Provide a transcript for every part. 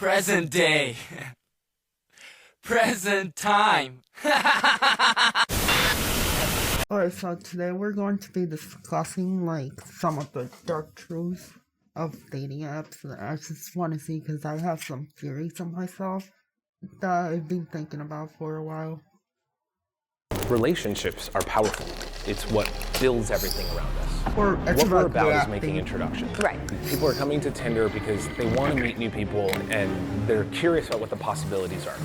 Present day. Present time. Alright, so today we're going to be discussing some of the dark truths of dating apps. And I just want to see, because I have some theories of myself that I've been thinking about for a while. Relationships are powerful. It's what builds everything around us. Or What we're about is making introductions. Right. People are coming to Tinder because they want to meet new people and they're curious about what the possibilities are.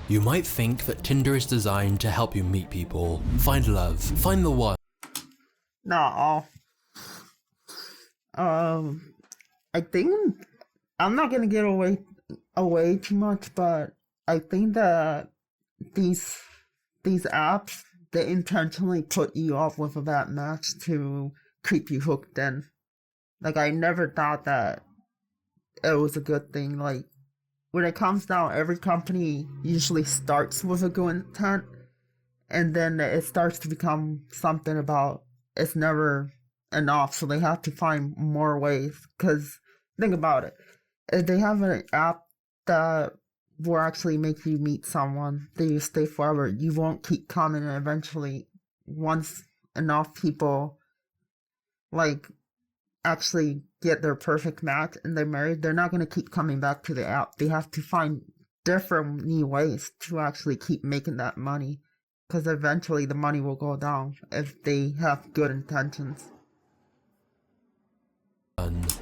You might think that Tinder is designed to help you meet people, find love, find the one. No. I think I'm not gonna get away too much, but I think that these apps, they intentionally put you off with a bad match to keep you hooked in. I never thought that it was a good thing. When it comes down, every company usually starts with a good intent, and then it starts to become something about it's never enough, so they have to find more ways. Because think about it, if they have an app that will actually make you meet someone that you stay forever, you won't keep coming, and eventually, once enough people actually get their perfect match and they're married, they're not going to keep coming back to the app. They have to find different new ways to actually keep making that money, because eventually the money will go down if they have good intentions.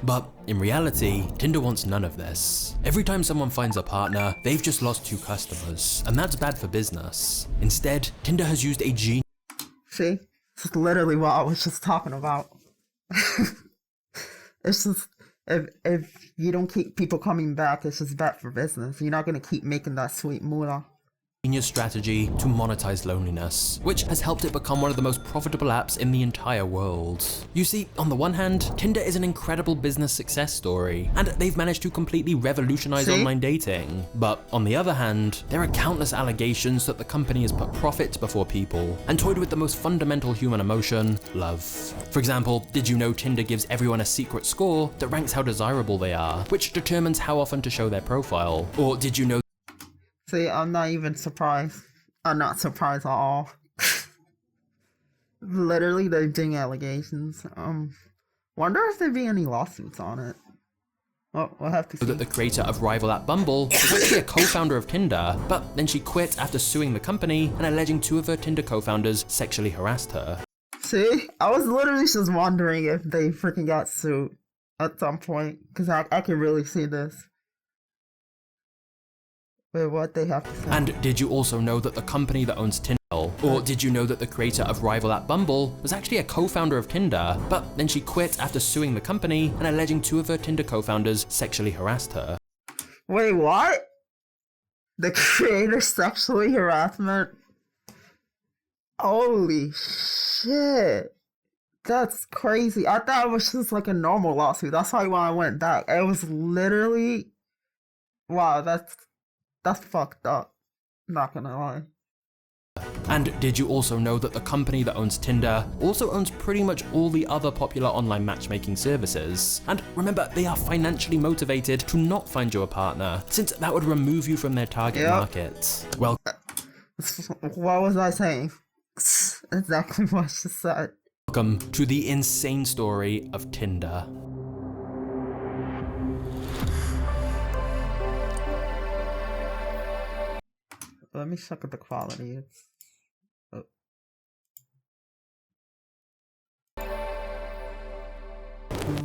But in reality, Tinder wants none of this. Every time someone finds a partner, they've just lost 2 customers, and that's bad for business. Instead, Tinder has used a genius. See? It's literally what I was just talking about. It's just, if you don't keep people coming back, it's just bad for business. You're not going to keep making that sweet moolah. Strategy to monetize loneliness, which has helped it become one of the most profitable apps in the entire world. You see, on the one hand, Tinder is an incredible business success story, and they've managed to completely revolutionize online dating. But on the other hand, there are countless allegations that the company has put profit before people and toyed with the most fundamental human emotion, love. For example, did you know Tinder gives everyone a secret score that ranks how desirable they are, which determines how often to show their profile? Or did you know See, I'm not even surprised. I'm not surprised at all. Literally, they're doing allegations. Wonder if there'd be any lawsuits on it. Well, we'll have to see. That the creator of rival app Bumble was actually a co-founder of Tinder, but then she quit after suing the company and alleging 2 of her Tinder co-founders sexually harassed her. See? I was literally just wondering if they freaking got sued at some point, because I can really see this. What they have to say. And did you also know that the company that owns Tinder, or did you know that the creator of rival app Bumble was actually a co-founder of Tinder, but then she quit after suing the company and alleging 2 of her Tinder co-founders sexually harassed her? Wait, what? The creator sexually harassment? Holy shit. That's crazy. I thought it was just a normal lawsuit. That's why when I went back, it was literally... Wow, that's fucked up. Not gonna lie. And did you also know that the company that owns Tinder also owns pretty much all the other popular online matchmaking services? And remember, they are financially motivated to not find you a partner, since that would remove you from their target market. Well, what was I saying? Exactly what I just said. Welcome to the insane story of Tinder. Let me check at the quality.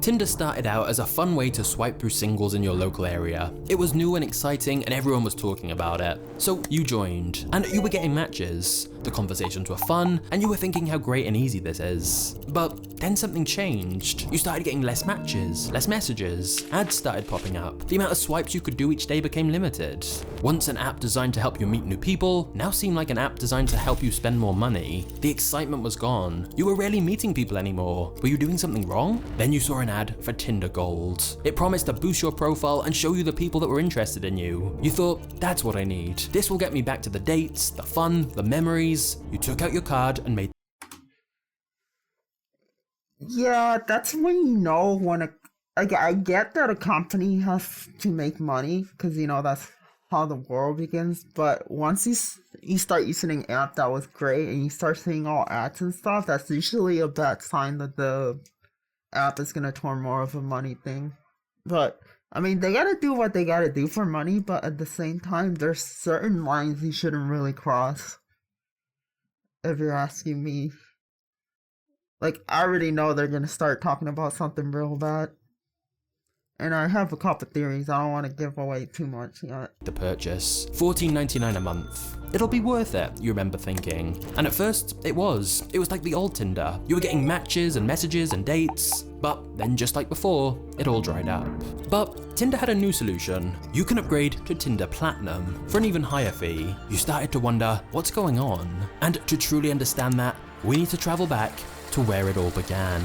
Tinder started out as a fun way to swipe through singles in your local area. It was new and exciting and everyone was talking about it. So you joined, and you were getting matches. The conversations were fun, and you were thinking how great and easy this is. But then something changed. You started getting less matches, less messages, ads started popping up. The amount of swipes you could do each day became limited. Once an app designed to help you meet new people now seemed like an app designed to help you spend more money. The excitement was gone. You were rarely meeting people anymore. Were you doing something wrong? Then you saw an ad for Tinder Gold. It promised to boost your profile and show you the people that were interested in you. You thought, that's what I need. This will get me back to the dates, the fun, the memories. You took out your card and made Yeah, that's when you know when I get that a company has to make money because that's how the world begins. But once you start using an app that was great and you start seeing all ads and stuff, that's usually a bad sign that the app is gonna turn more of a money thing. But I mean, they gotta do what they gotta do for money, but at the same time, there's certain lines you shouldn't really cross. If you're asking me, like I already know they're gonna start talking about something real bad. And I have a couple theories. I don't want to give away too much yet. The purchase, $14.99 a month. It'll be worth it, you remember thinking. And at first, it was. It was like the old Tinder. You were getting matches and messages and dates. But then just like before, it all dried up. But Tinder had a new solution. You can upgrade to Tinder Platinum for an even higher fee. You started to wonder, what's going on? And to truly understand that, we need to travel back to where it all began.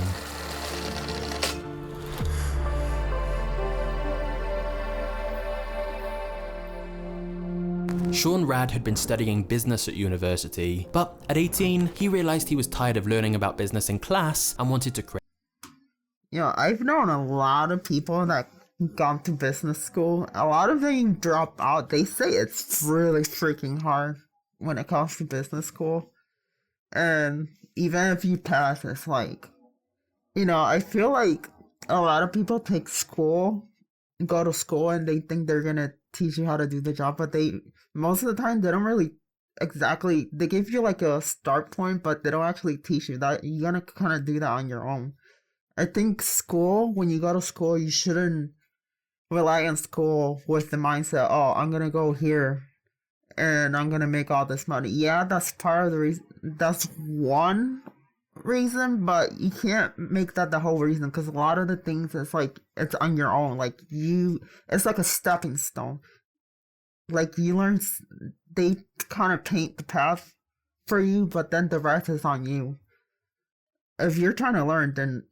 Sean Rad had been studying business at university, but at 18, he realized he was tired of learning about business in class and wanted to create. I've known a lot of people that gone to business school. A lot of them drop out. They say it's really freaking hard when it comes to business school. And even if you pass, it's like, I feel like a lot of people go to school and they think they're gonna teach you how to do the job, but most of the time they don't really exactly, they give you like a start point, but they don't actually teach you that. You're gonna kind of do that on your own. I think when you go to school, you shouldn't rely on school with the mindset, oh, I'm gonna go here and I'm gonna make all this money. Yeah, that's part of the reason. That's one reason, but you can't make that the whole reason, because a lot of the things it's on your own. It's like a stepping stone. Like you learn, they kind of paint the path for you, but then the rest is on you. If you're trying to learn, then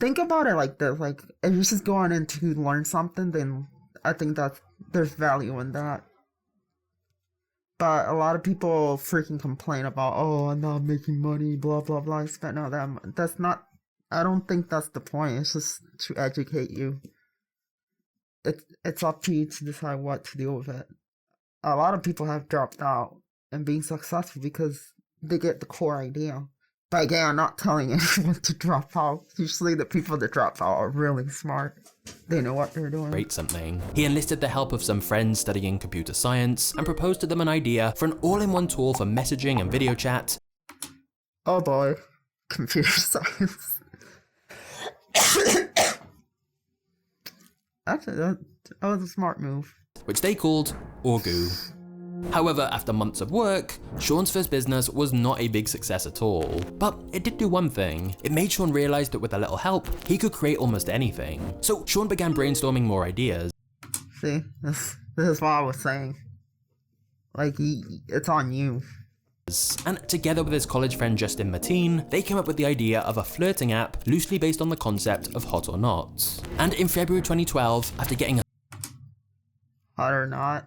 think about it like this. Like if you're just going in to learn something, then I think that there's value in that. But a lot of people freaking complain about, oh, I'm not making money, blah, blah, blah. I spent all that money. That's not, I don't think that's the point. It's just to educate you. It's up to you to decide what to do with it. A lot of people have dropped out and being successful because they get the core idea. But again, I'm not telling anyone to drop out. Usually the people that drop out are really smart. They know what they're doing. Create something. He enlisted the help of some friends studying computer science and proposed to them an idea for an all-in-one tool for messaging and video chat. Oh boy, computer science. Actually, that was a smart move. Which they called Orgu. However, after months of work, Sean's first business was not a big success at all. But it did do one thing. It made Sean realize that with a little help, he could create almost anything. So Sean began brainstorming more ideas. See, this is what I was saying. It's on you. And together with his college friend Justin Mateen, they came up with the idea of a flirting app loosely based on the concept of Hot or Not. And in February 2012, after getting a Hot or Not.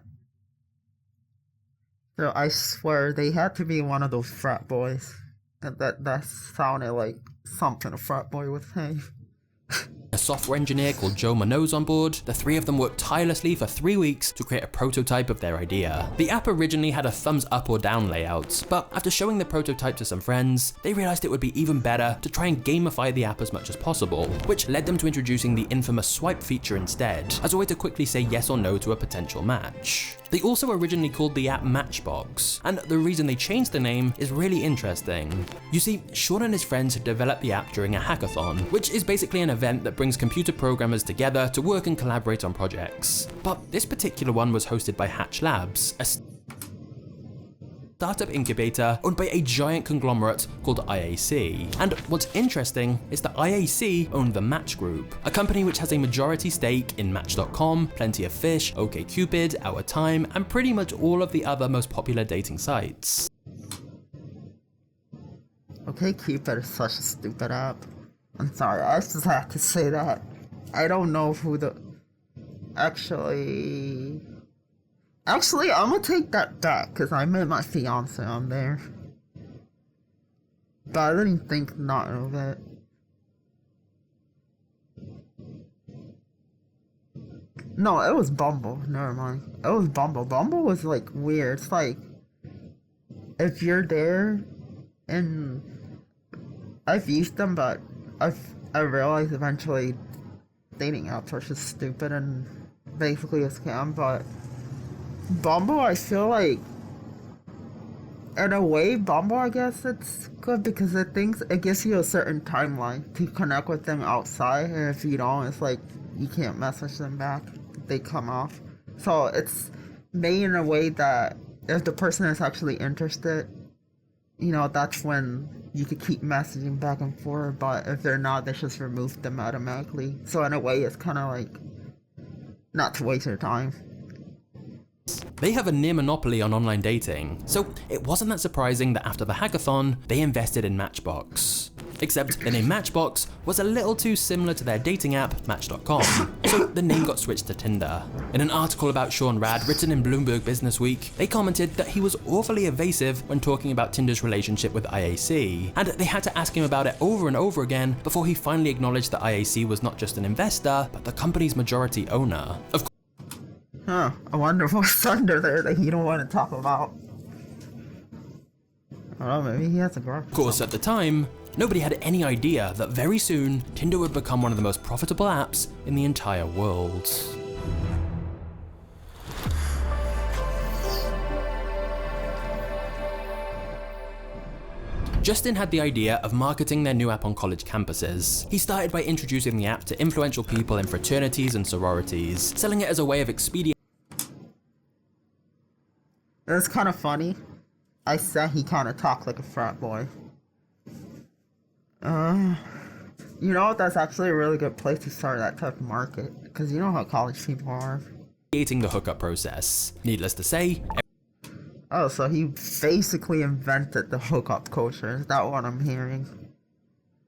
So I swear they had to be one of those frat boys. That sounded like something a frat boy would say. a software engineer called Joe Manoz on board, the three of them worked tirelessly for 3 weeks to create a prototype of their idea. The app originally had a thumbs up or down layout, but after showing the prototype to some friends, they realized it would be even better to try and gamify the app as much as possible, which led them to introducing the infamous swipe feature instead, as a way to quickly say yes or no to a potential match. They also originally called the app Matchbox, and the reason they changed the name is really interesting. You see, Sean and his friends had developed the app during a hackathon, which is basically an event that brings computer programmers together to work and collaborate on projects. But this particular one was hosted by Hatch Labs, a startup incubator owned by a giant conglomerate called IAC. And what's interesting is that IAC owned the Match Group, a company which has a majority stake in Match.com, Plenty of Fish, OkCupid, Our Time, and pretty much all of the other most popular dating sites. OkCupid is such a stupid app. I'm sorry, I just have to say that. I don't know who the... Actually, I'm gonna take that back, because I met my fiance on there. But I didn't think not of it. No, it was Bumble. Never mind. It was Bumble. Bumble was like weird. It's like if you're there, and I've used them, but I realized eventually dating apps are just stupid and basically a scam. But Bumble, I feel like in a way, Bumble, I guess it's good because it gives you a certain timeline to connect with them outside, and if you don't, it's like you can't message them back. They come off. So it's made in a way that if the person is actually interested, you know, that's when you could keep messaging back and forth. But if they're not, they just remove them automatically. So in a way, it's kind of like not to waste your time. They have a near monopoly on online dating, so it wasn't that surprising that after the hackathon, they invested in Matchbox. Except the name Matchbox was a little too similar to their dating app, Match.com, so the name got switched to Tinder. In an article about Sean Rad written in Bloomberg Businessweek, they commented that he was awfully evasive when talking about Tinder's relationship with IAC, and they had to ask him about it over and over again before he finally acknowledged that IAC was not just an investor, but the company's majority owner. Huh, I wonder what's under there that you don't want to talk about. I don't know, maybe he has a girl. Of course, at the time, nobody had any idea that very soon, Tinder would become one of the most profitable apps in the entire world. Justin had the idea of marketing their new app on college campuses. He started by introducing the app to influential people in fraternities and sororities, selling it as a way of expediting. It's kind of funny. I said he kind of talked like a frat boy. You know, that's actually a really good place to start that type of market, because you know how college people are. Creating the hookup process. Needless to say, Oh, so he basically invented the hookup culture. Is that what I'm hearing?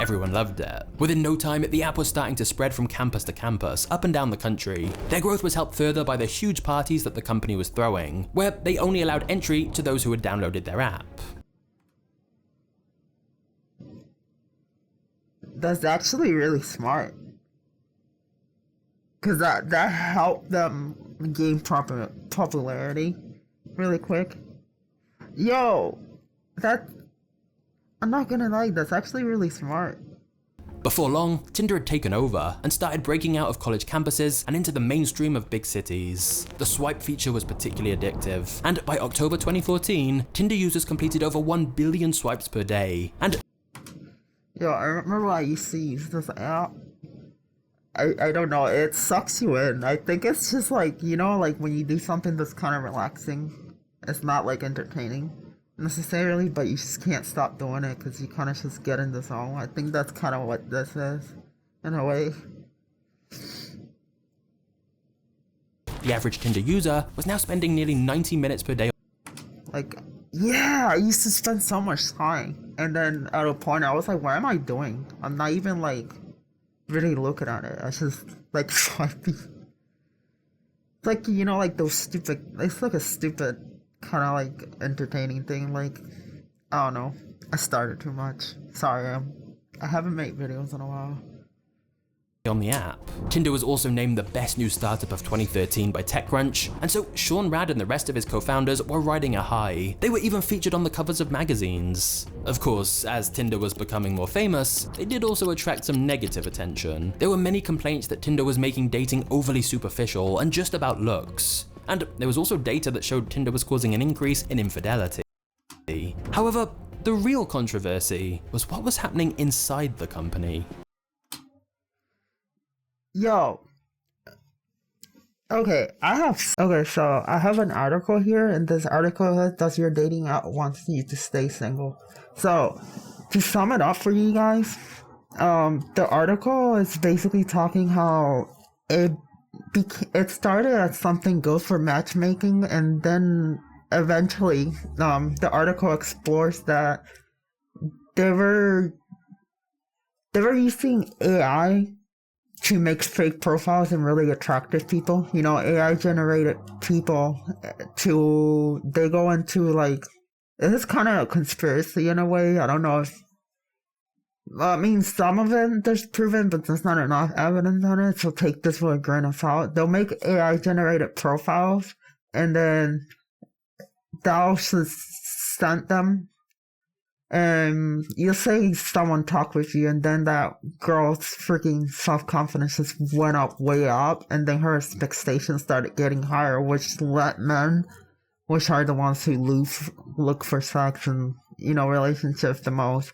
everyone loved it. Within no time, the app was starting to spread from campus to campus, up and down the country. Their growth was helped further by the huge parties that the company was throwing, where they only allowed entry to those who had downloaded their app. That's actually really smart. Because that helped them gain proper popularity really quick. Yo, I'm not gonna lie, that's actually really smart. Before long, Tinder had taken over and started breaking out of college campuses and into the mainstream of big cities. The swipe feature was particularly addictive, and by October 2014, Tinder users completed over 1 billion swipes per day. And Yo, I remember I used to use this app. I don't know, it sucks you in. I think it's just like, you know, like when you do something that's kind of relaxing, it's not like entertaining necessarily, but you just can't stop doing it because you kind of just get in the zone. I think that's kind of what this is, in a way. the average Tinder user was now spending nearly 90 minutes per day. Like, yeah, I used to spend so much time. And then at a point, I was like, what am I doing? I'm not even, like, really looking at it. I just, like, swiping. It's like, you know, like those stupid, it's like a stupid kind of, like, entertaining thing. Like, I don't know. I started too much. Sorry, I haven't made videos in a while. On the app. Tinder was also named the best new startup of 2013 by TechCrunch, and so Sean Rad and the rest of his co-founders were riding a high. They were even featured on the covers of magazines. Of course, as Tinder was becoming more famous, they did also attract some negative attention. There were many complaints that Tinder was making dating overly superficial and just about looks. And there was also data that showed Tinder was causing an increase in infidelity. However, the real controversy was what was happening inside the company. Yo. Okay, so I have an article here, and this article says, does your dating app want you to stay single? So, to sum it up for you guys, the article is basically talking how it started as something good for matchmaking, and then eventually, the article explores that they were using AI to make fake profiles and really attractive people. You know, AI generated people they go into, like, it is kind of a conspiracy in a way. I don't know if I mean, some of it there's proven, but there's not enough evidence on it, so take this with a grain of salt. They'll make AI-generated profiles, and then they'll send them, and you'll say someone talk with you, and then that girl's freaking self-confidence just went up, way up, and then her expectations started getting higher, which let men, which are the ones who look for sex and, relationships the most,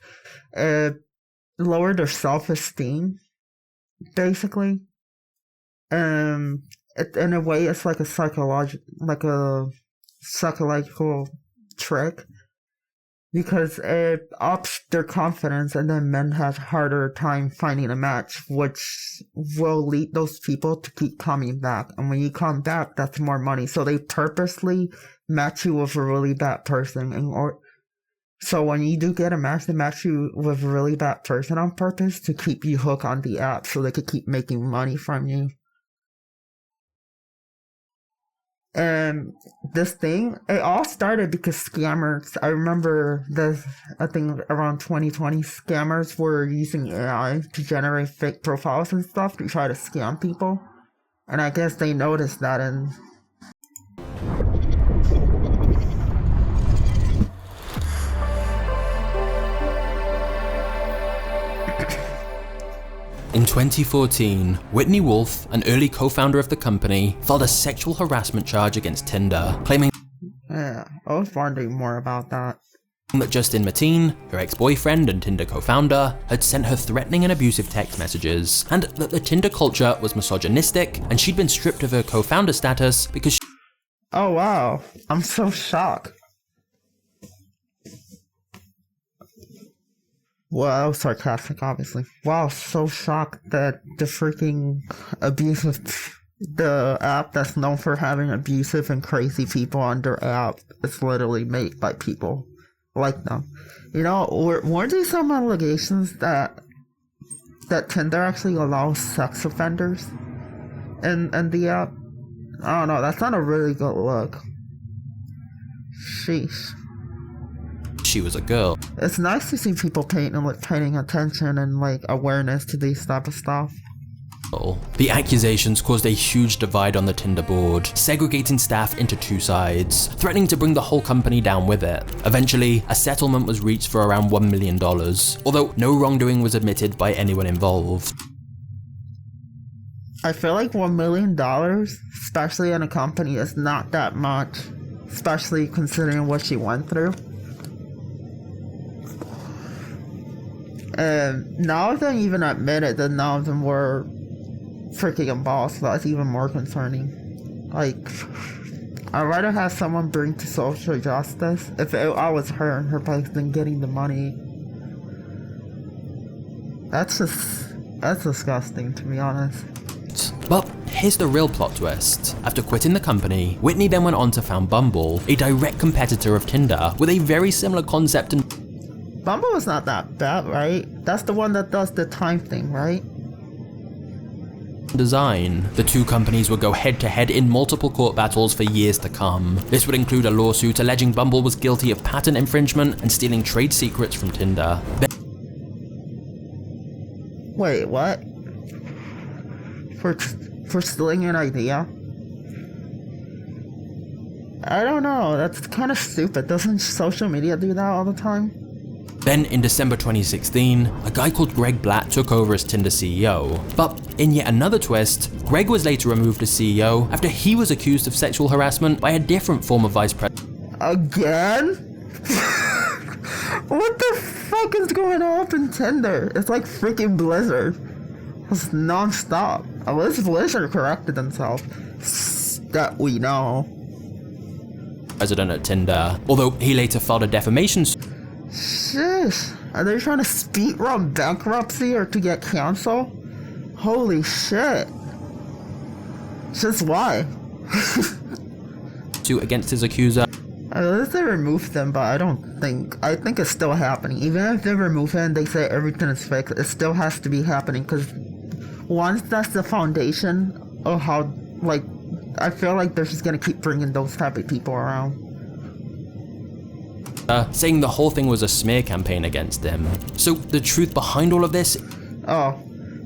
lower their self-esteem, basically. In a way, it's like a psychological trick, because it ups their confidence, and then men have harder time finding a match, which will lead those people to keep coming back. And when you come back, that's more money. So they purposely match you with a really bad person, so when you do get a match, they match you with a really bad person on purpose to keep you hooked on the app, so they could keep making money from you. And this thing, it all started because scammers, I remember I think around 2020, scammers were using AI to generate fake profiles and stuff to try to scam people. And I guess they noticed that, and in 2014, Whitney Wolf, an early co-founder of the company, filed a sexual harassment charge against Tinder, claiming yeah, I was wondering more about that. that Justin Mateen, her ex-boyfriend and Tinder co-founder, had sent her threatening and abusive text messages, and that the Tinder culture was misogynistic, and she'd been stripped of her co-founder status because Oh wow, I'm so shocked. Well, sarcastic, obviously. Wow, so shocked that the freaking the app that's known for having abusive and crazy people on their app is literally made by people like them. Weren't there some allegations that Tinder actually allows sex offenders in the app? I don't know, that's not a really good look. Sheesh. she was a girl. It's nice to see people paying attention and awareness to these type of stuff. The accusations caused a huge divide on the Tinder board, segregating staff into two sides, threatening to bring the whole company down with it. Eventually, a settlement was reached for around $1 million, although no wrongdoing was admitted by anyone involved. I feel like $1 million, especially in a company, is not that much, especially considering what she went through. And none of them even admitted that none of them were freaking embossed. That's even more concerning. I'd rather have someone bring to social justice if I was her in her place than getting the money. That's disgusting, to be honest. But here's the real plot twist. After quitting the company, Whitney then went on to found Bumble, a direct competitor of Tinder, with a very similar concept and Bumble is not that bad, right? That's the one that does the time thing, right? design. The two companies would go head-to-head in multiple court battles for years to come. This would include a lawsuit alleging Bumble was guilty of patent infringement and stealing trade secrets from Tinder. Wait, what? For stealing an idea? I don't know, that's kind of stupid. Doesn't social media do that all the time? Then in December 2016, a guy called Greg Blatt took over as Tinder CEO. But in yet another twist, Greg was later removed as CEO after he was accused of sexual harassment by a different former vice president. Again? What the fuck is going on in Tinder? It's like freaking Blizzard. It's non-stop. Unless Blizzard corrected themselves. That we know. President at Tinder, although he later filed a defamation suit. Sheesh. Are they trying to speedrun bankruptcy or to get canceled? Holy shit. Just why? Against his accuser. Unless they remove them, but I think it's still happening. Even if they remove it and they say everything is fixed, it still has to be happening, because once that's the foundation of how, I feel like they're just gonna keep bringing those type of people around. saying the whole thing was a smear campaign against him. So the truth behind all of this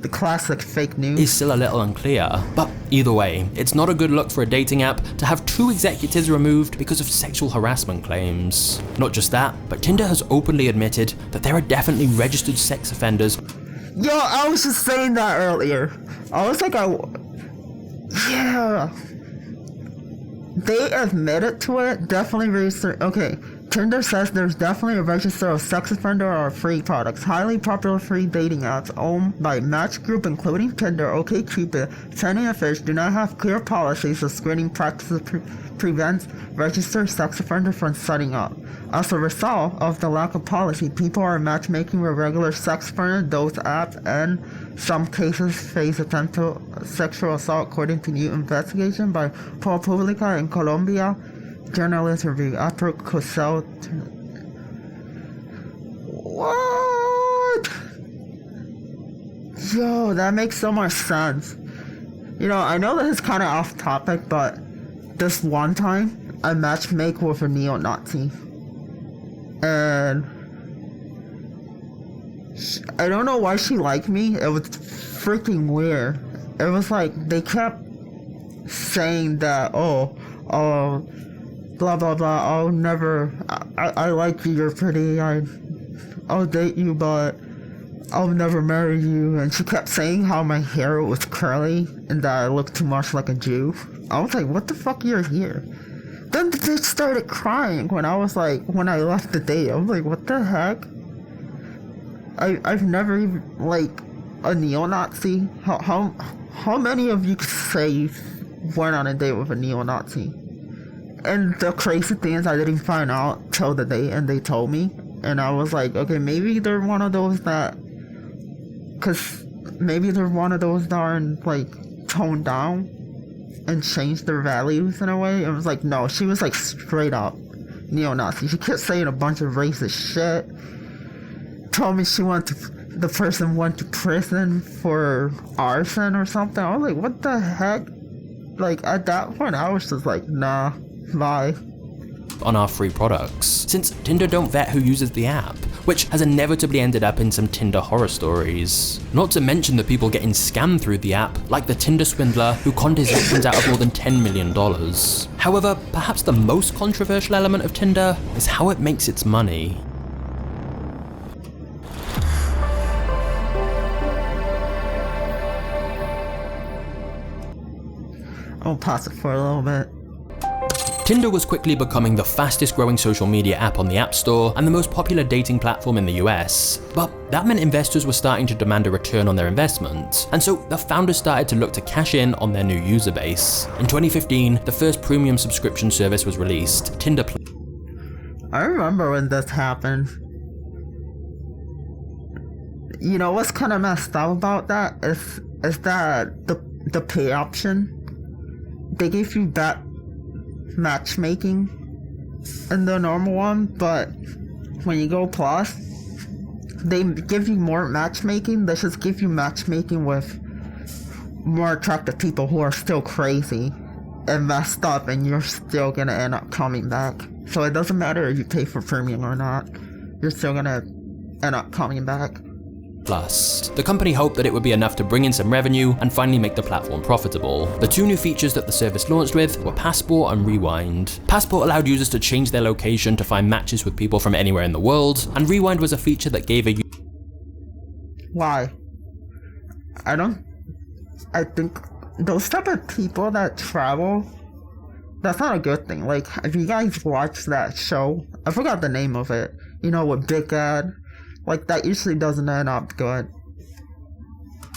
the classic fake news is still a little unclear. But either way, it's not a good look for a dating app to have 2 executives removed because of sexual harassment claims. Not just that, but Tinder has openly admitted that there are definitely registered sex offenders. Yo, I was just saying that earlier. I was like, yeah. They admitted to it, definitely registered. Okay, Tinder says there's definitely a register of sex offender or free products. Highly popular free dating apps owned by Match Group, including Tinder, OkCupid, Plenty of Fish, do not have clear policies of screening practices prevents registered sex offenders from setting up. As a result of the lack of policy, people are matchmaking with regular sex offenders. Those apps, and some cases, face attempted sexual assault, according to new investigation by ProPublica in Colombia. Journalist review after Cosell. What? Yo, that makes so much sense. You know, I know this is kind of off topic, but this one time I matchmake with a neo-Nazi, and I don't know why she liked me. It was freaking weird. It was like they kept saying that, blah blah blah, I'll never, I like you, you're pretty, I'll date you, but I'll never marry you. And she kept saying how my hair was curly and that I looked too much like a Jew. I was like, what the fuck, you're here? Then the bitch started crying when I left the date. I was like, what the heck? I've never even, like, a neo-Nazi? How many of you could say you went on a date with a neo-Nazi? And the crazy thing is I didn't find out till the day, and they told me. And I was like, okay, maybe they're one of those that... Because maybe they're one of those that are, like, toned down and changed their values in a way. It was like, no, she was, like, straight up neo-Nazi. She kept saying a bunch of racist shit. Told me the person went to prison for arson or something. I was like, what the heck? Like, at that point, I was just like, nah. Bye. On our free products, since Tinder don't vet who uses the app, which has inevitably ended up in some Tinder horror stories. Not to mention the people getting scammed through the app, like the Tinder swindler who conned his victims out of more than $10 million. However, perhaps the most controversial element of Tinder is how it makes its money. I'll pause it for a little bit. Tinder was quickly becoming the fastest growing social media app on the App Store and the most popular dating platform in the US. But that meant investors were starting to demand a return on their investment, and so the founders started to look to cash in on their new user base. In 2015, the first premium subscription service was released, Tinder Plus. I remember when this happened. You know what's kind of messed up about that is that the pay option, they gave you that matchmaking in the normal one, but when you go plus, they give you more matchmaking. They just give you matchmaking with more attractive people who are still crazy and messed up, and you're still gonna end up coming back. So it doesn't matter if you pay for premium or not, you're still gonna end up coming back. Plus, the company hoped that it would be enough to bring in some revenue and finally make the platform profitable. The 2 new features that the service launched with were Passport and Rewind. Passport allowed users to change their location to find matches with people from anywhere in the world, and Rewind was a feature that gave a Why? I think those type of people that travel, that's not a good thing. Like, if you guys watch that show, I forgot the name of it, you know, with Big Ed, like, that usually doesn't end up good.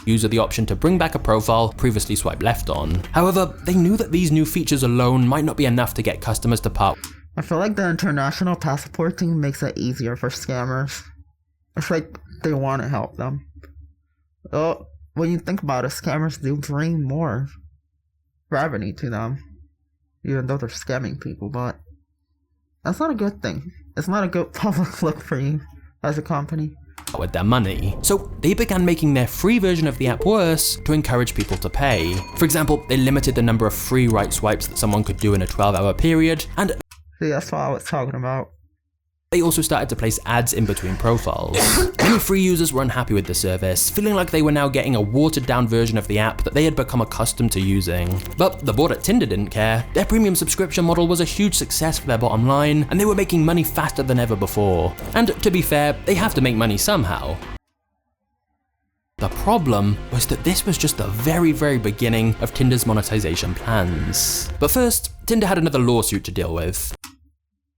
User the option to bring back a profile previously swiped left on. However, they knew that these new features alone might not be enough to get customers to part. I feel like the international passport thing makes it easier for scammers. It's like they want to help them. Oh, when you think about it, scammers do bring more revenue to them, even though they're scamming people, but that's not a good thing. It's not a good public look for you as a company. With their money. So they began making their free version of the app worse to encourage people to pay. For example, they limited the number of free right swipes that someone could do in a 12-hour period, and see, that's what I was talking about. They also started to place ads in between profiles. Many free users were unhappy with the service, feeling like they were now getting a watered down version of the app that they had become accustomed to using. But the board at Tinder didn't care. Their premium subscription model was a huge success for their bottom line, and they were making money faster than ever before. And to be fair, they have to make money somehow. The problem was that this was just the very, very beginning of Tinder's monetization plans. But first, Tinder had another lawsuit to deal with.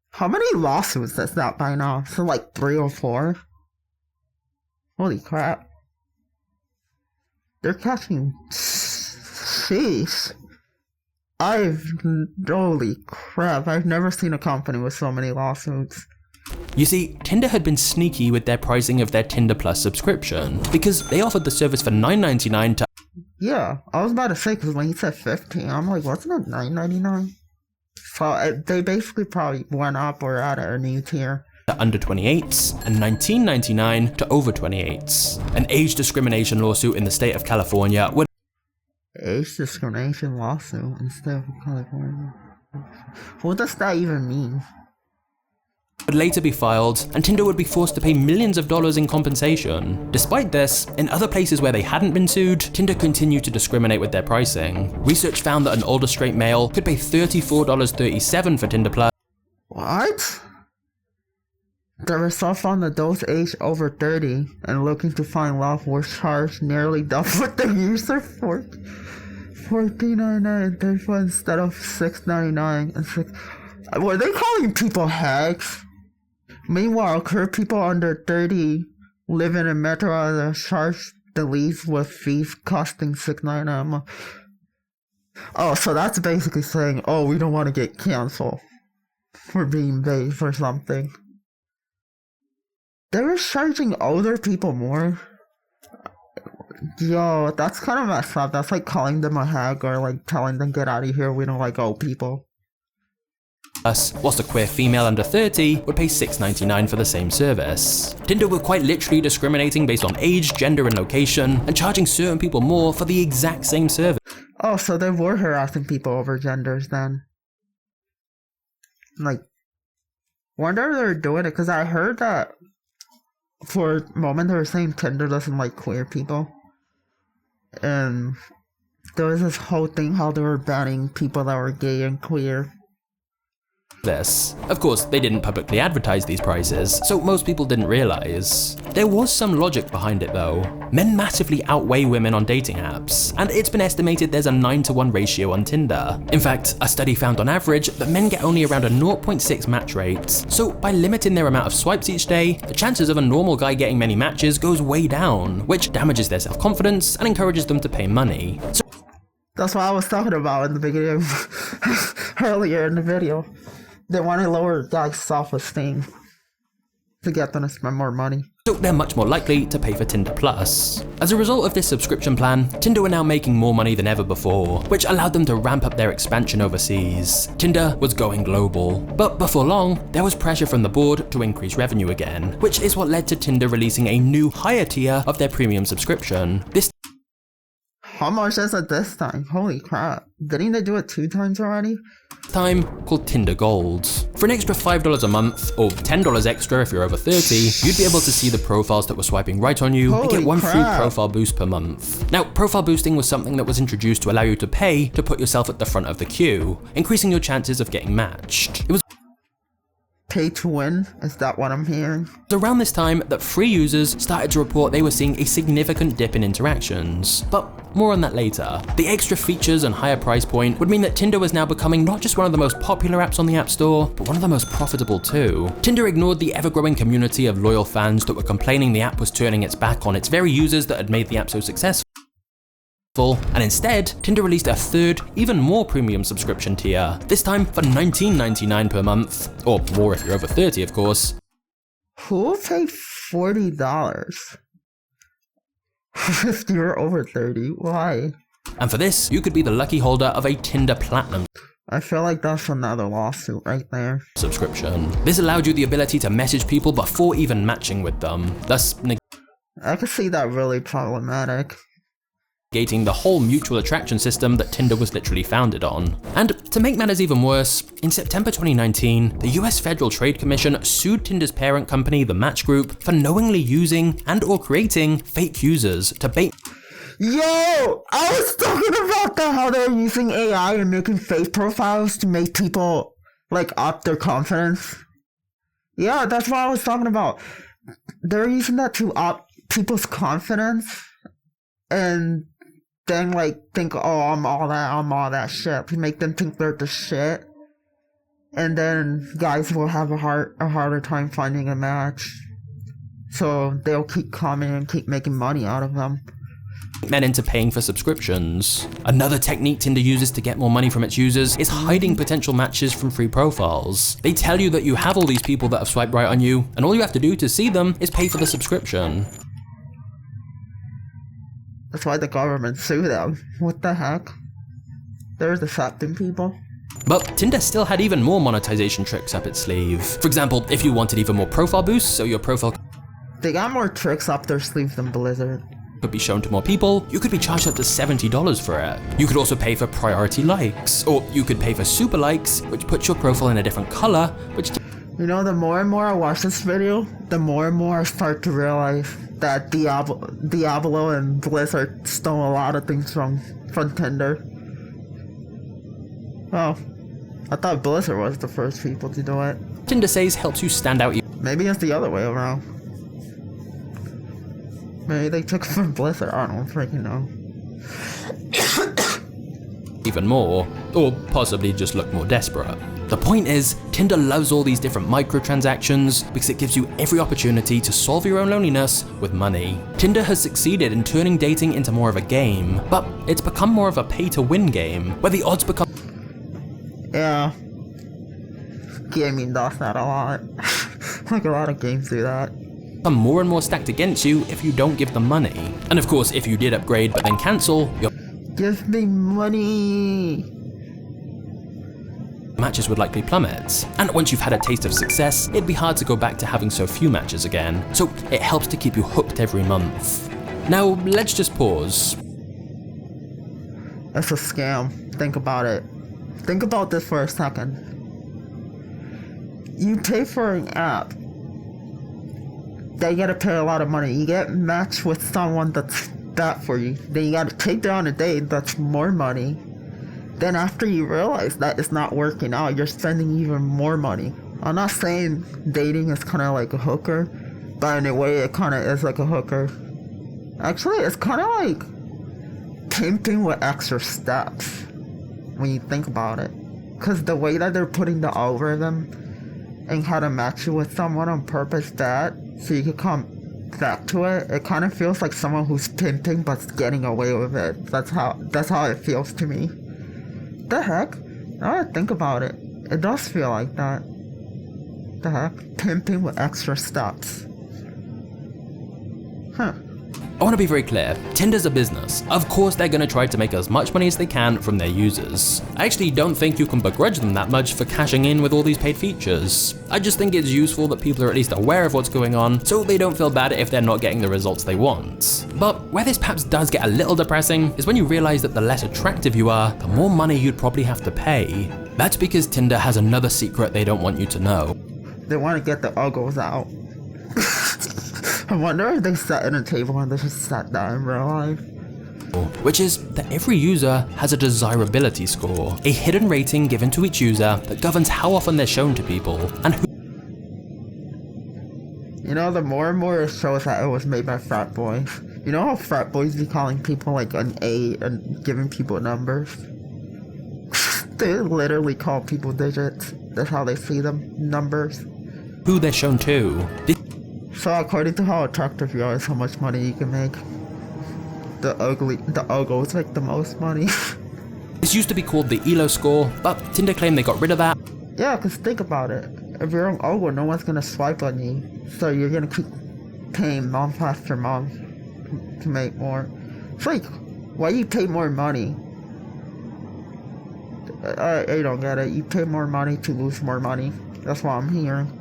How many lawsuits is that by now? So like 3 or 4? Holy crap. They're catching... Sheesh. Holy crap, I've never seen a company with so many lawsuits. You see, Tinder had been sneaky with their pricing of their Tinder Plus subscription, because they offered the service for $9.99 to... Yeah, I was about to say, because when you said 15, I'm like, wasn't it $9.99? So they basically probably went up or added a new tier. To under 28s and $19.99 to over 28s. An age discrimination lawsuit in the state of California would... Age discrimination lawsuit in the state of California? What does that even mean? Would later be filed, and Tinder would be forced to pay millions of dollars in compensation. Despite this, in other places where they hadn't been sued, Tinder continued to discriminate with their pricing. Research found that an older straight male could pay $34.37 for Tinder Plus. What? The result found that those aged over 30 and looking to find love were charged nearly double what the user for $14.99 and $34 instead of $6.99 and $6. Were they calling people hags? Meanwhile, current people under 30 living in metro areas are charged the least with fees costing $6.99 a month. Oh, so that's basically saying, oh, we don't want to get canceled for being vague or something. They were charging older people more. Yo, that's kind of messed up. That's like calling them a hag or like telling them get out of here, we don't like old people. Whilst a queer female under 30 would pay $6.99 for the same service. Tinder were quite literally discriminating based on age, gender, and location, and charging certain people more for the exact same service. Oh, so they were harassing people over genders then. Like, wonder if they're doing it, because I heard that for a moment they were saying Tinder doesn't like queer people. And there was this whole thing how they were banning people that were gay and queer. Of course, they didn't publicly advertise these prices, so most people didn't realize. There was some logic behind it though. Men massively outweigh women on dating apps, and it's been estimated there's a 9-to-1 ratio on Tinder. In fact, a study found on average that men get only around a 0.6 match rate, so by limiting their amount of swipes each day, the chances of a normal guy getting many matches goes way down, which damages their self-confidence and encourages them to pay money. That's what I was talking about in the beginning earlier in the video. They want to lower guys' self-esteem to get them to spend more money. So they're much more likely to pay for Tinder Plus. As a result of this subscription plan, Tinder were now making more money than ever before, which allowed them to ramp up their expansion overseas. Tinder was going global. But before long, there was pressure from the board to increase revenue again, which is what led to Tinder releasing a new higher tier of their premium subscription. How much is it this time? Holy crap. Didn't they do it 2 times already? Time called Tinder Gold. For an extra $5 a month, or $10 extra if you're over 30, you'd be able to see the profiles that were swiping right on you and get one free profile boost per month. Now, profile boosting was something that was introduced to allow you to pay to put yourself at the front of the queue, increasing your chances of getting matched. It was pay to win? Is that what I'm hearing? It was around this time that free users started to report they were seeing a significant dip in interactions, but more on that later. The extra features and higher price point would mean that Tinder was now becoming not just one of the most popular apps on the App Store, but one of the most profitable too. Tinder ignored the ever-growing community of loyal fans that were complaining the app was turning its back on its very users that had made the app so successful. And instead, Tinder released a third, even more premium subscription tier, this time for $19.99 per month, or more if you're over 30 of course. Who will pay $40 if you're over 30? Why? And for this, you could be the lucky holder of a Tinder Platinum I feel like that's another lawsuit right there. subscription. This allowed you the ability to message people before even matching with them, thus I could see that really problematic. negating the whole mutual attraction system that Tinder was literally founded on. And to make matters even worse, in September 2019, the US Federal Trade Commission sued Tinder's parent company, the Match Group, for knowingly using and or creating fake users to bait. Yo, I was talking about that, how they're using AI and making fake profiles to make people, like, up their confidence. Yeah, that's what I was talking about. They're using that to up people's confidence and then, like, think, oh, I'm all that shit, to make them think they're the shit. And then guys will have a harder time finding a match. So they'll keep coming and keep making money out of them. Men into paying for subscriptions. Another technique Tinder uses to get more money from its users is hiding potential matches from free profiles. They tell you that you have all these people that have swiped right on you, and all you have to do to see them is pay for the subscription. That's why the government sued them. What the heck? They're decepting people. But Tinder still had even more monetization tricks up its sleeve. For example, if you wanted even more profile boosts, so your profile They got more tricks up their sleeve than Blizzard. Could be shown to more people, you could be charged up to $70 for it. You could also pay for priority likes, or you could pay for super likes, which puts your profile in a different color, which... You know, the more and more I watch this video, the more and more I start to realize that Diablo and Blizzard stole a lot of things from Tinder. Oh, I thought Blizzard was the first people to do it. Tinder says helps you stand out. Maybe it's the other way around. Maybe they took it from Blizzard, I don't freaking know. Even more, or possibly just look more desperate. The point is, Tinder loves all these different microtransactions because it gives you every opportunity to solve your own loneliness with money. Tinder has succeeded in turning dating into more of a game, but it's become more of a pay-to-win game, where the odds become... Yeah. Gaming does that a lot. Like a lot of games do that. More and more stacked against you if you don't give them money. And of course, if you did upgrade but then cancel, your give me money! matches would likely plummet. And once you've had a taste of success, it'd be hard to go back to having so few matches again. So it helps to keep you hooked every month. Now, let's just pause. It's a scam. Think about it. Think about this for a second. You pay for an app. Then you gotta pay a lot of money. You get matched with someone that's that for you. Then you gotta take them on a date, that's more money. Then after you realize that it's not working out, you're spending even more money. I'm not saying dating is kinda like a hooker, but in a way it kinda is like a hooker. Actually, it's kinda like pimping with extra steps when you think about it. Cause the way that they're putting the algorithm and how to match you with someone on purpose so you could come back to it, it kind of feels like someone who's pimping but getting away with it. That's how it feels to me. The heck? Now that I think about it, it does feel like that. The heck? Pimping with extra steps. Huh. I want to be very clear, Tinder's a business. Of course they're going to try to make as much money as they can from their users. I actually don't think you can begrudge them that much for cashing in with all these paid features. I just think it's useful that people are at least aware of what's going on, so they don't feel bad if they're not getting the results they want. But where this perhaps does get a little depressing is when you realize that the less attractive you are, the more money you'd probably have to pay. That's because Tinder has another secret they don't want you to know. They want to get the uggos out. I wonder if they sat at a table and they just sat down in real life. Which is that every user has a desirability score, a hidden rating given to each user that governs how often they're shown to people and who. You know, the more and more it shows that it was made by frat boys. You know how frat boys be calling people like an A and giving people numbers? They literally call people digits. That's how they see them, numbers. Who they're shown to. So according to how attractive you are is how much money you can make. The uggos make the most money. This used to be called the ELO score, but Tinder claimed they got rid of that. Yeah, cause think about it. If you're an uggo, no one's gonna swipe on you. So you're gonna keep paying month after month to make more. It's like, why you pay more money? I don't get it. You pay more money to lose more money. That's what I'm hearing.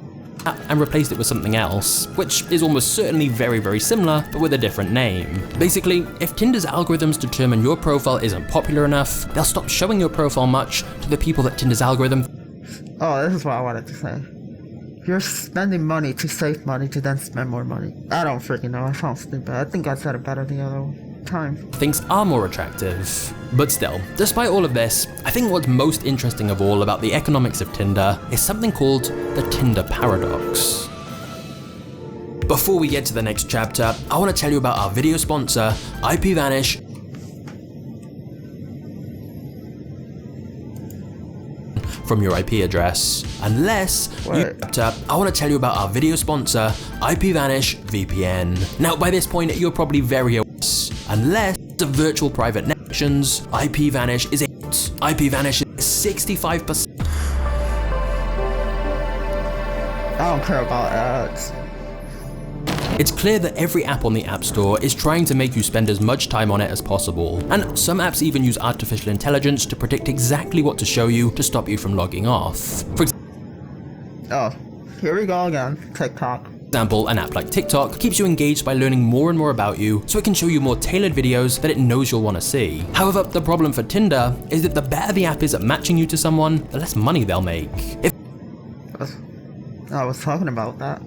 and replaced it with something else, which is almost certainly very, very similar, but with a different name. Basically, if Tinder's algorithms determine your profile isn't popular enough, they'll stop showing your profile much to the people that Tinder's algorithm. Oh, this is what I wanted to say. You're spending money to save money to then spend more money. I don't freaking know, I sound stupid. I think I said it better the other time. Thinks are more attractive. But still, despite all of this, I think what's most interesting of all about the economics of Tinder is something called the Tinder paradox. Before we get to the next chapter, I want to tell you about our video sponsor, IPVanish. From your IP address. Unless I want to tell you about our video sponsor, IPVanish VPN. Now, by this point, you're probably very aware. Unless the virtual private connections, IPVanish is IPVanish is 65%. I don't care about ads. It's clear that every app on the App Store is trying to make you spend as much time on it as possible, and some apps even use artificial intelligence to predict exactly what to show you to stop you from logging off. For here we go again, TikTok. example, an app like TikTok keeps you engaged by learning more and more about you, so it can show you more tailored videos that it knows you'll want to see. However, the problem for Tinder is that the better the app is at matching you to someone, the less money they'll make. I was talking about that.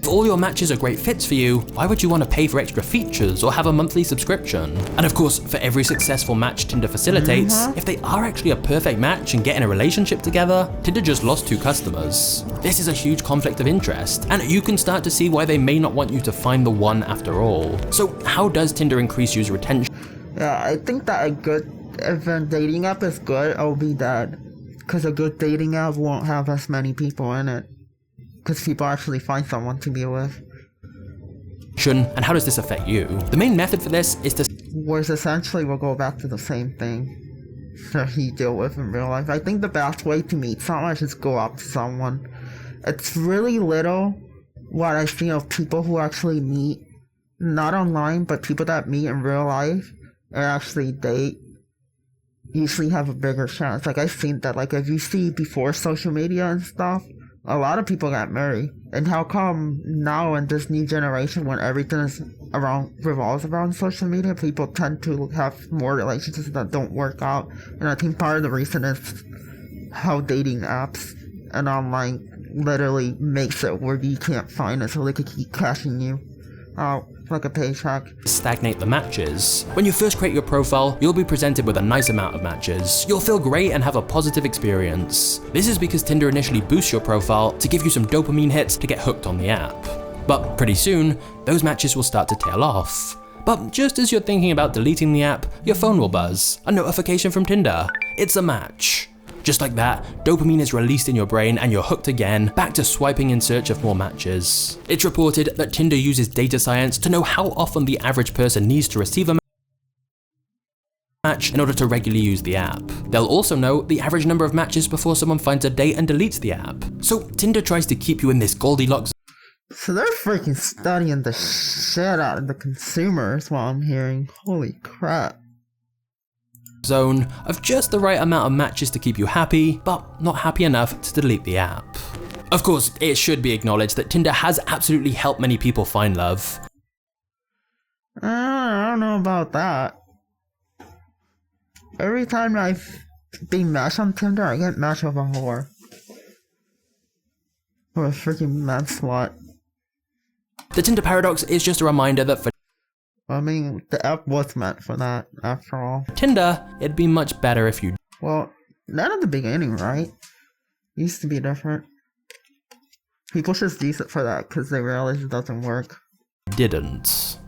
If all your matches are great fits for you, why would you want to pay for extra features or have a monthly subscription? And of course, for every successful match Tinder facilitates, if they are actually a perfect match and get in a relationship together, Tinder just lost 2 customers. This is a huge conflict of interest, and you can start to see why they may not want you to find the one after all. So how does Tinder increase user retention? Yeah, I think that if a dating app is good, it'll be dead. Because a good dating app won't have as many people in it. Because people actually find someone to be with. And how does this affect you? The main method for this is to Whereas essentially we'll go back to the same thing that you deal with in real life. I think the best way to meet someone is just go up to someone. It's really little what I see of people who actually meet, not online, but people that meet in real life and actually date usually have a bigger chance. Like I've seen that, like if you see before social media and stuff, a lot of people got married. And how come now in this new generation when everything is revolves around social media, people tend to have more relationships that don't work out? And I think part of the reason is how dating apps and online literally makes it where you can't find it, so they could keep cashing you out like a paycheck. Stagnate the matches. When you first create your profile, you'll be presented with a nice amount of matches. You'll feel great and have a positive experience. This is because Tinder initially boosts your profile to give you some dopamine hits to get hooked on the app. But pretty soon, those matches will start to tail off. But just as you're thinking about deleting the app, your phone will buzz. A notification from Tinder. It's a match. Just like that, dopamine is released in your brain and you're hooked again, back to swiping in search of more matches. It's reported that Tinder uses data science to know how often the average person needs to receive a match in order to regularly use the app. They'll also know the average number of matches before someone finds a date and deletes the app. So Tinder tries to keep you in this Goldilocks So they're freaking studying the shit out of the consumers while I'm hearing. Holy crap. zone of just the right amount of matches to keep you happy, but not happy enough to delete the app. Of course, it should be acknowledged that Tinder has absolutely helped many people find love. I don't know about that. Every time I've been matched on Tinder, I get matched with a whore. Or a freaking mad slut. The Tinder paradox is just a reminder that for I mean, the app was meant for that, after all. Tinder, it'd be much better if you Well, not at the beginning, right? Used to be different. People just use it for that because they realize it doesn't work. didn't.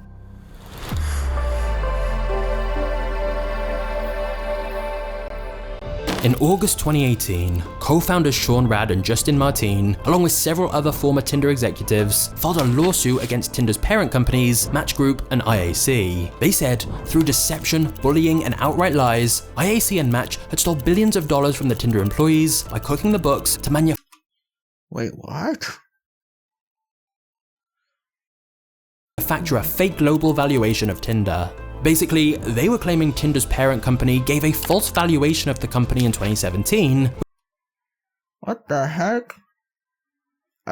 In August 2018, co-founders Sean Rad and Justin Martin, along with several other former Tinder executives, filed a lawsuit against Tinder's parent companies, Match Group and IAC. They said, through deception, bullying and outright lies, IAC and Match had stole billions of dollars from the Tinder employees by cooking the books to Wait, what? manufacture a fake global valuation of Tinder. Basically, they were claiming Tinder's parent company gave a false valuation of the company in 2017. What the heck?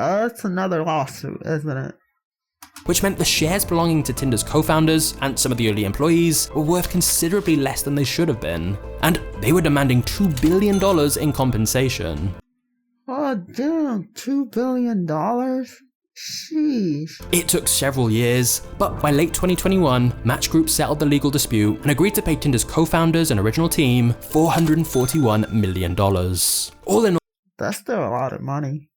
It's another lawsuit, isn't it? Which meant the shares belonging to Tinder's co-founders and some of the early employees were worth considerably less than they should have been, and they were demanding $2 billion in compensation. Oh damn, $2 billion? Sheesh. It took several years, but by late 2021, Match Group settled the legal dispute and agreed to pay Tinder's co-founders and original team $441 million. All in all, That's still a lot of money.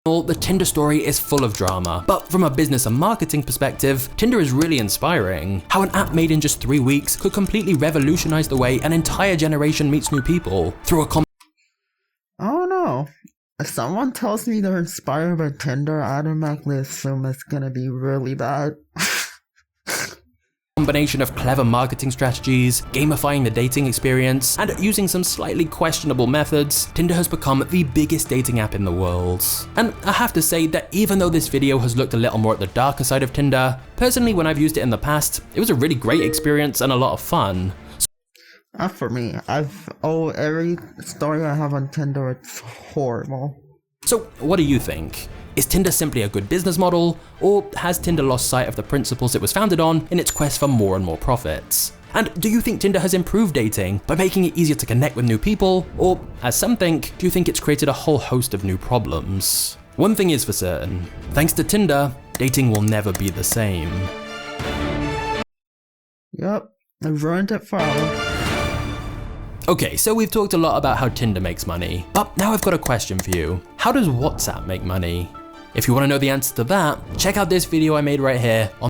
the Tinder story is full of drama, but from a business and marketing perspective, Tinder is really inspiring. How an app made in just 3 weeks could completely revolutionize the way an entire generation meets new people through a I don't know. If someone tells me they're inspired by Tinder, I automatically assume it's gonna be really bad. combination of clever marketing strategies, gamifying the dating experience, and using some slightly questionable methods, Tinder has become the biggest dating app in the world. And I have to say that even though this video has looked a little more at the darker side of Tinder, personally when I've used it in the past, it was a really great experience and a lot of fun. Not for me. Every story I have on Tinder, it's horrible. So what do you think? Is Tinder simply a good business model, or has Tinder lost sight of the principles it was founded on in its quest for more and more profits? And do you think Tinder has improved dating by making it easier to connect with new people, or, as some think, do you think it's created a whole host of new problems? One thing is for certain, thanks to Tinder, dating will never be the same. Yep, I've ruined it forever. Okay, so we've talked a lot about how Tinder makes money, but now I've got a question for you. How does WhatsApp make money? If you want to know the answer to that, check out this video I made right here on.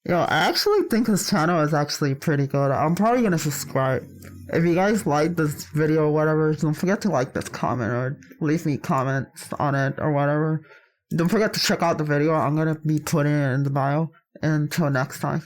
Yo, I actually think his channel is actually pretty good. I'm probably gonna subscribe. If you guys like this video or whatever, don't forget to like this comment or leave me comments on it or whatever. Don't forget to check out the video. I'm gonna be putting it in the bio. Until next time.